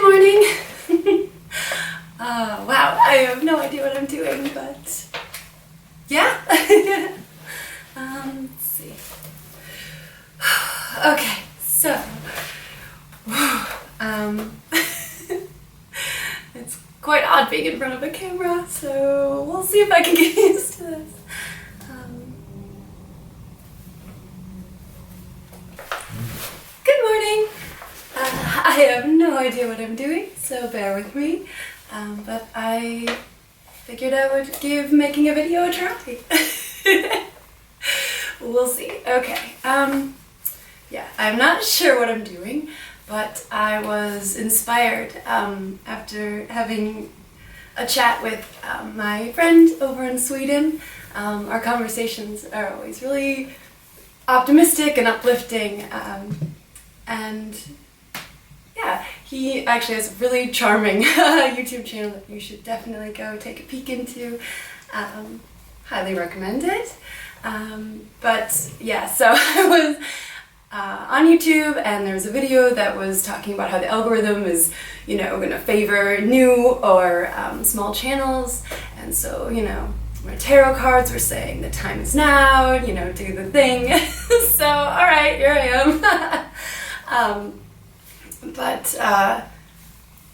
morning! Wow, I have no idea what I'm doing, but yeah. Let's see. Okay, so it's quite odd being in front of a camera, so we'll see if I can get used to this. Good morning! I have no idea what I'm doing, so bear with me, but I figured I would give making a video a try. We'll see. Okay, yeah, I'm not sure what I'm doing, but I was inspired after having a chat with my friend over in Sweden. Our conversations are always really optimistic and uplifting, and yeah, he actually has a really charming YouTube channel that you should definitely go take a peek into. Highly recommend it. But yeah, so I was on YouTube, and there was a video that was talking about how the algorithm is, going to favor new or small channels, and so, my tarot cards were saying the time is now, do the thing. So, alright, here I am. But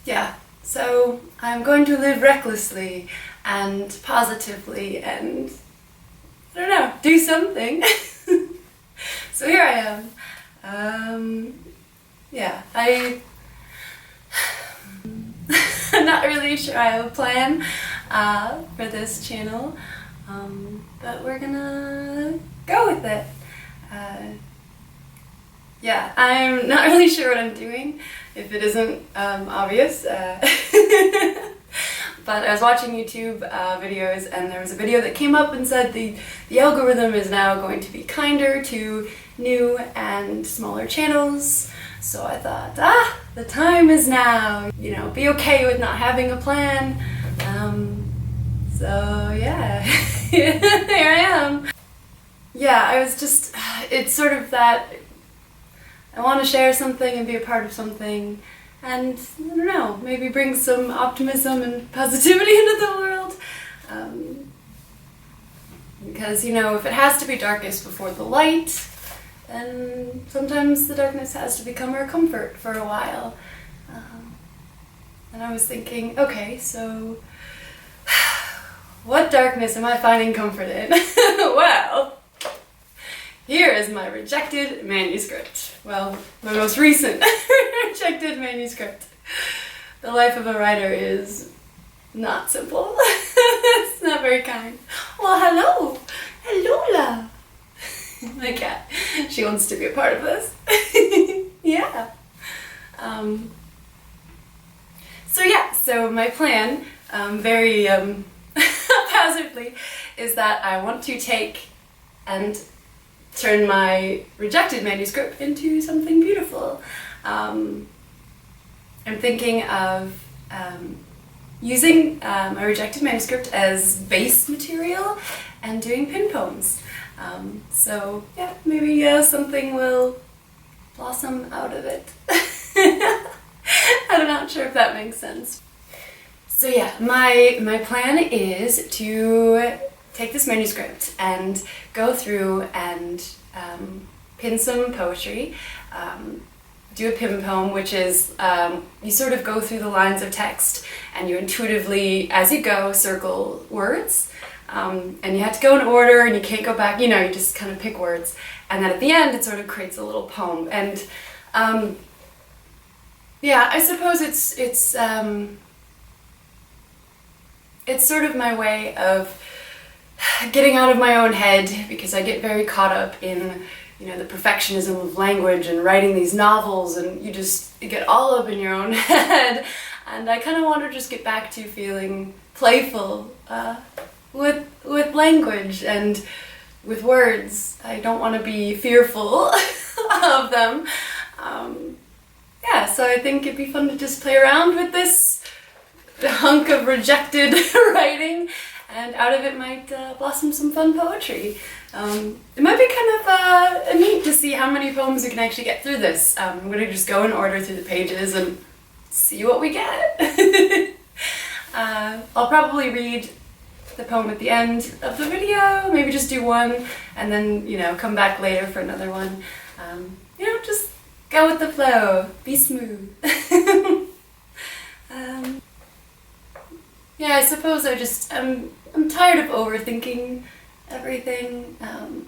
yeah, so I'm going to live recklessly and positively and, I don't know, do something. So here I am. Yeah, I'm not really sure I have a plan for this channel, but we're gonna go with it. Yeah, I'm not really sure what I'm doing, if it isn't obvious. But I was watching YouTube videos, and there was a video that came up and said the algorithm is now going to be kinder to new and smaller channels. So I thought, the time is now, be okay with not having a plan. So yeah, here I am. Yeah, I was just, it's sort of that, I want to share something and be a part of something, and I don't know, maybe bring some optimism and positivity into the world. Because, if it has to be darkest before the light, then sometimes the darkness has to become our comfort for a while. And I was thinking, okay, so what darkness am I finding comfort in? Well, here is my rejected manuscript. Well, my most recent rejected manuscript. The life of a writer is not simple. It's not very kind. Well, hello! Hello! My cat. She wants to be a part of this. Yeah. So my plan, very haphazardly, is that I want to take and turn my rejected manuscript into something beautiful. I'm thinking of using my rejected manuscript as base material and doing pin poems. So yeah, maybe something will blossom out of it. I'm not sure if that makes sense. So yeah, my plan is to take this manuscript and go through and pin some poetry, do a pin poem, which is you sort of go through the lines of text and you intuitively, as you go, circle words, and you have to go in order and you can't go back, you just kind of pick words, and then at the end it sort of creates a little poem. And yeah, I suppose it's sort of my way of getting out of my own head, because I get very caught up in, the perfectionism of language and writing these novels, and you get all up in your own head, and I kind of want to just get back to feeling playful with language and with words. I don't want to be fearful of them. Yeah, so I think it'd be fun to just play around with this hunk of rejected writing, and out of it might blossom some fun poetry. It might be kind of neat to see how many poems we can actually get through this. I'm going to just go in order through the pages and see what we get. I'll probably read the poem at the end of the video, maybe just do one, and then, you know, come back later for another one. You know, just go with the flow, be smooth. Yeah, I suppose I'm tired of overthinking everything,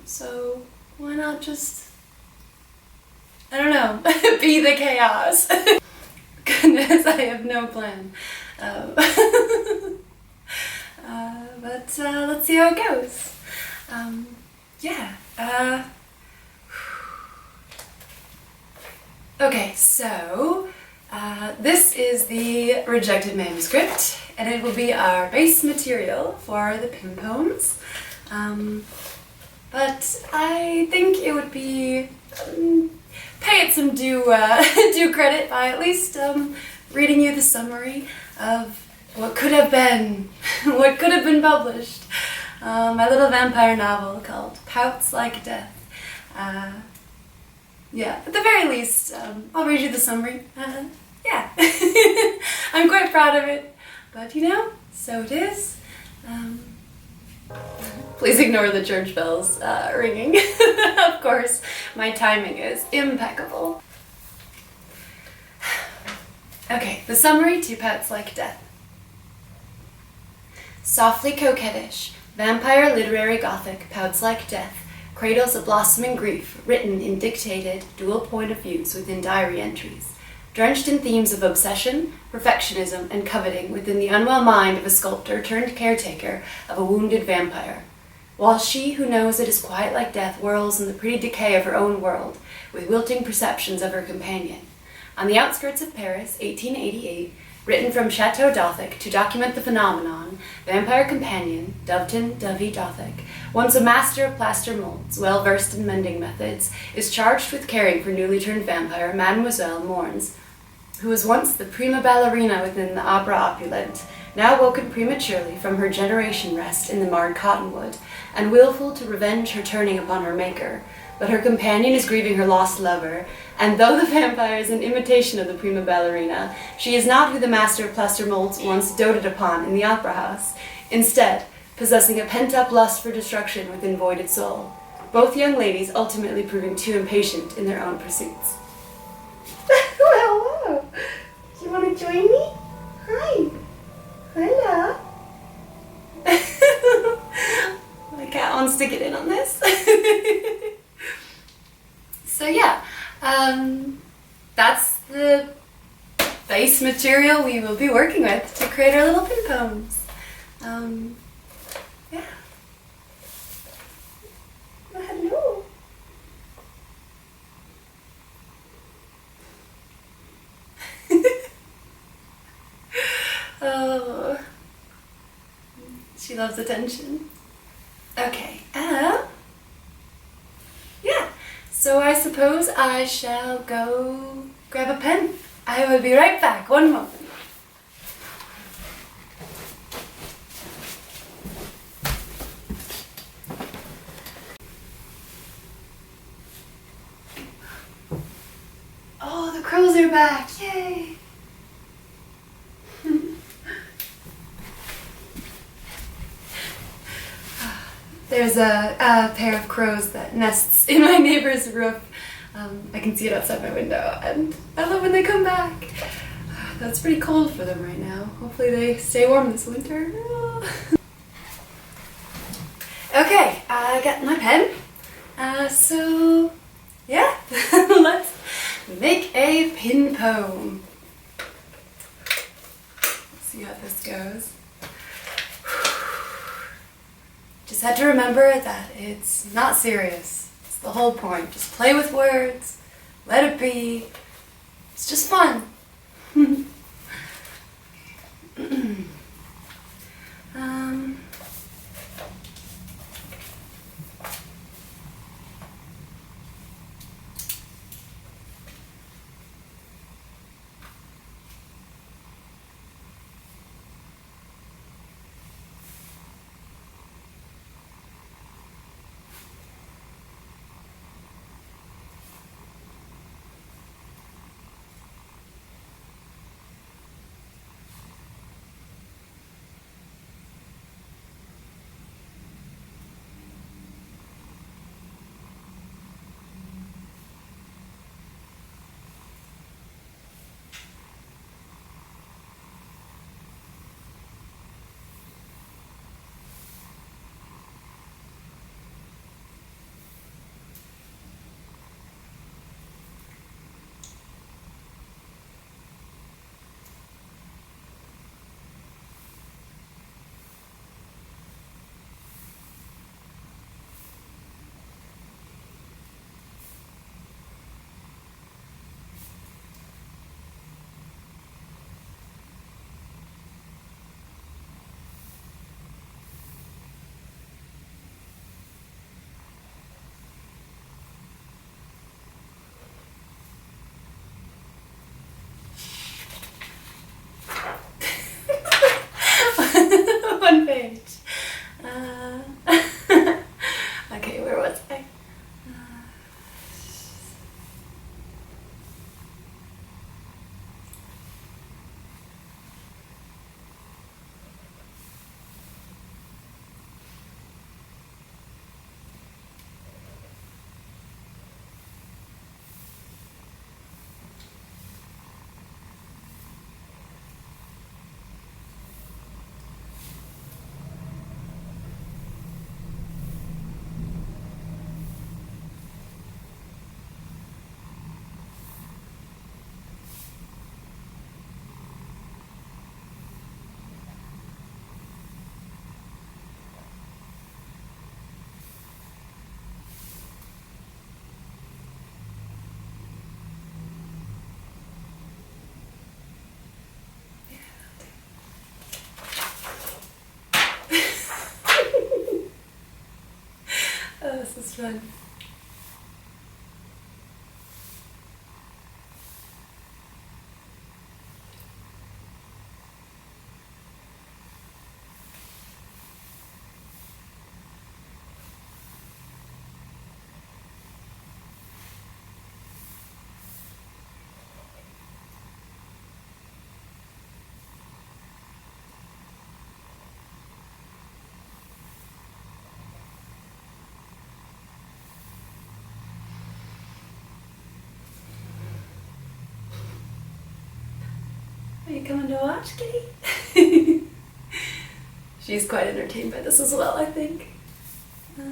so why not just, I don't know, be the chaos. Goodness, I have no plan. But let's see how it goes. Yeah. Okay, so this is the rejected manuscript, and it will be our base material for the pin poems. But I think it would be pay it some due credit by at least reading you the summary of what could have been, what could have been published. My little vampire novel called Pouts Like Death. Yeah, at the very least, I'll read you the summary. Yeah, I'm quite proud of it, but you know, so it is. Please ignore the church bells ringing. Of course, my timing is impeccable. Okay, the summary to Pouts Like Death. Softly coquettish, vampire literary gothic, pouts like death, cradles a blossoming grief, written in dictated, dual point of views within diary entries, drenched in themes of obsession, perfectionism, and coveting within the unwell mind of a sculptor turned caretaker of a wounded vampire, while she who knows it is quiet like death whirls in the pretty decay of her own world, with wilting perceptions of her companion. On the outskirts of Paris, 1888, written from Chateau Dothic to document the phenomenon, vampire companion, Doveton Dovey Dothic, once a master of plaster molds, well versed in mending methods, is charged with caring for newly turned vampire Mademoiselle Mornes, who was once the prima ballerina within the opera opulent, now woken prematurely from her generation rest in the marred cottonwood, and willful to revenge her turning upon her maker. But her companion is grieving her lost lover, and though the vampire is an imitation of the prima ballerina, she is not who the master of plaster molds once doted upon in the opera house, instead possessing a pent-up lust for destruction within voided soul, both young ladies ultimately proving too impatient in their own pursuits. Hello! Do you want to join me? Hi! Hello! My cat wants to get in on this. So yeah, that's the base material we will be working with to create our little pin poems. Yeah. Oh, hello. Oh, she loves attention. Okay, yeah. So I suppose I shall go grab a pen. I will be right back. One moment. Oh, the crows are back. Yay! There's a pair of crows that nests in my neighbor's roof. I can see it outside my window, and I love when they come back. That's pretty cold for them right now. Hopefully they stay warm this winter. Okay, I got my pen. So, yeah, let's make a pin poem. Let's see how this goes. Just had to remember that it's not serious. It's the whole point. Just play with words, let it be. It's just fun. fun. Are you coming to watch, Kitty? She's quite entertained by this as well, I think. Yeah,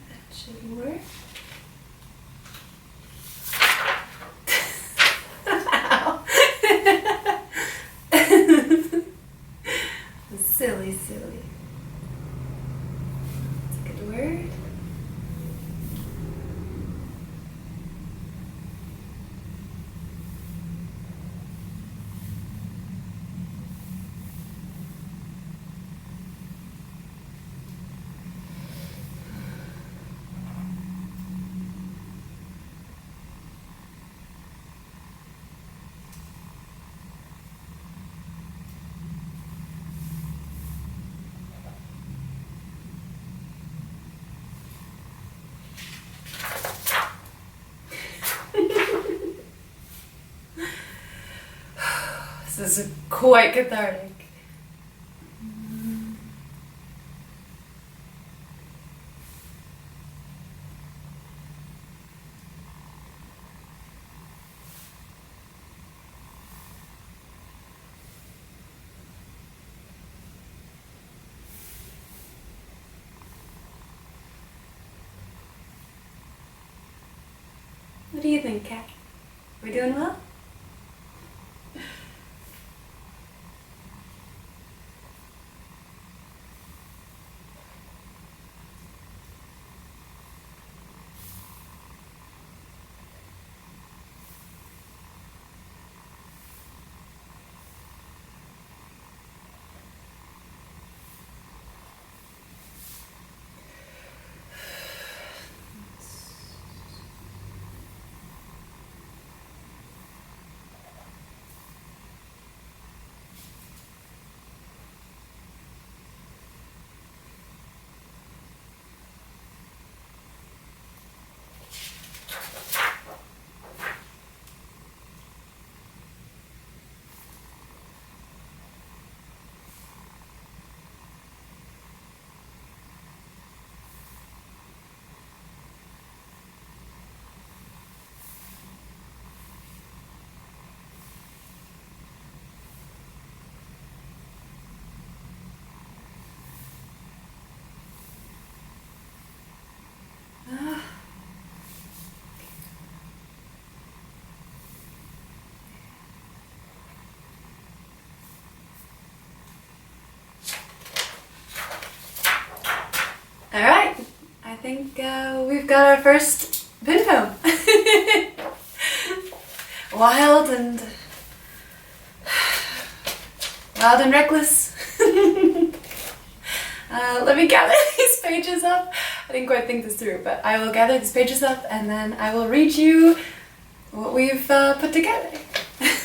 that should work. Silly, silly. That's a good word. This is quite cathartic. What do you think, Kat? We doing well? Alright, I think we've got our first pen poem. Wild and reckless. Let me gather these pages up. I didn't quite think this through, but I will gather these pages up and then I will read you what we've put together.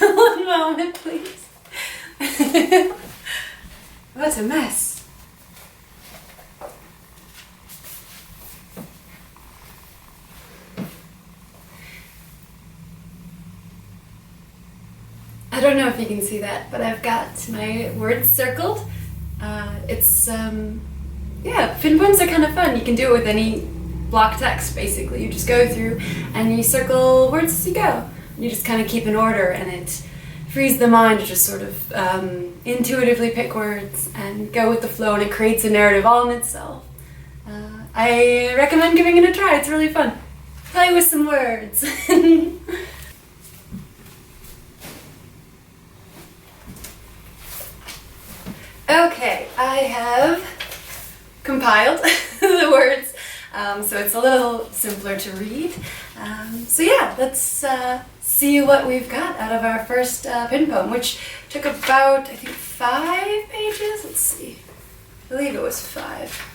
One moment, please. What a mess. I don't know if you can see that, but I've got my words circled. Yeah, fin poems are kind of fun. You can do it with any block text, basically. You just go through and you circle words as you go. You just kind of keep an order, and it frees the mind to just sort of intuitively pick words and go with the flow, and it creates a narrative all in itself. I recommend giving it a try. It's really fun. Play with some words. Okay, I have compiled the words, so it's a little simpler to read. So yeah, let's see what we've got out of our first pin poem, which took about, I think, 5 pages. Let's see. I believe it was 5.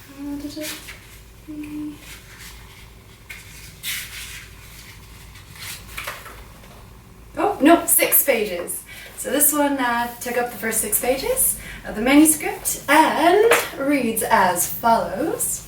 Oh, no, 6 pages. So this one took up the first 6 pages of the manuscript and reads as follows.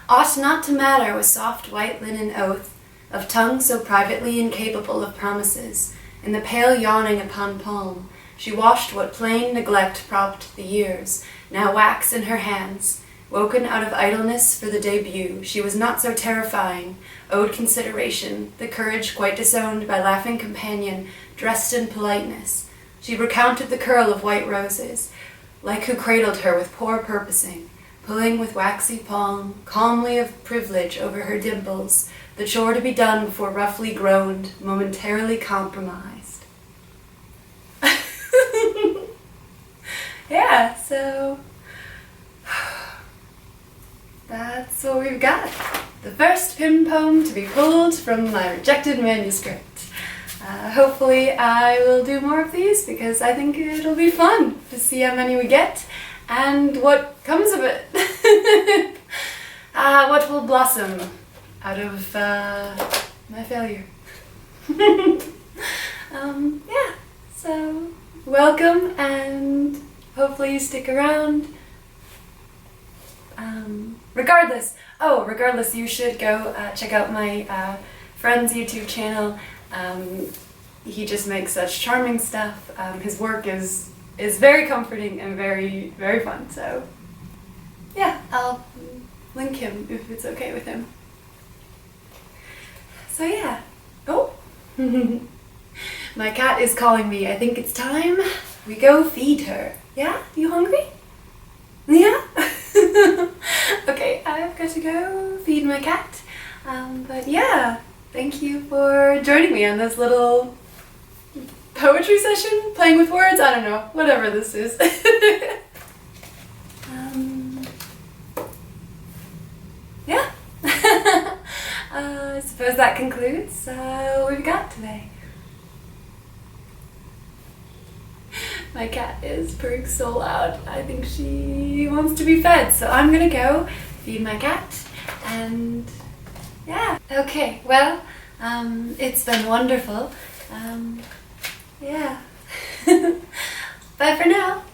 Ought not to matter with soft white linen oath of tongue so privately incapable of promises. In the pale yawning upon palm, she washed what plain neglect propped the years, now wax in her hands. Woken out of idleness for the debut, she was not so terrifying, owed consideration, the courage quite disowned by laughing companion, dressed in politeness. She recounted the curl of white roses, like who cradled her with poor purposing, pulling with waxy palm, calmly of privilege over her dimples, the chore to be done before roughly groaned, momentarily compromised. Yeah, so that's what we've got. The first pin poem to be pulled from my rejected manuscript. Hopefully I will do more of these because I think it'll be fun to see how many we get and what comes of it. What will blossom out of my failure. Yeah, so welcome and hopefully you stick around. Regardless, you should go check out my friend's YouTube channel. He just makes such charming stuff. His work is very comforting and very, very fun. So yeah, I'll link him if it's okay with him. So yeah. Oh, my cat is calling me. I think it's time we go feed her. Yeah? You hungry? Yeah? Okay, I've got to go feed my cat. But yeah, thank you for joining me on this little poetry session, playing with words, I don't know, whatever this is. Yeah. I suppose that concludes what we've got today. My cat is purring so loud. I think she wants to be fed, so I'm gonna go feed my cat and yeah. Okay, well, it's been wonderful. Yeah. Bye for now.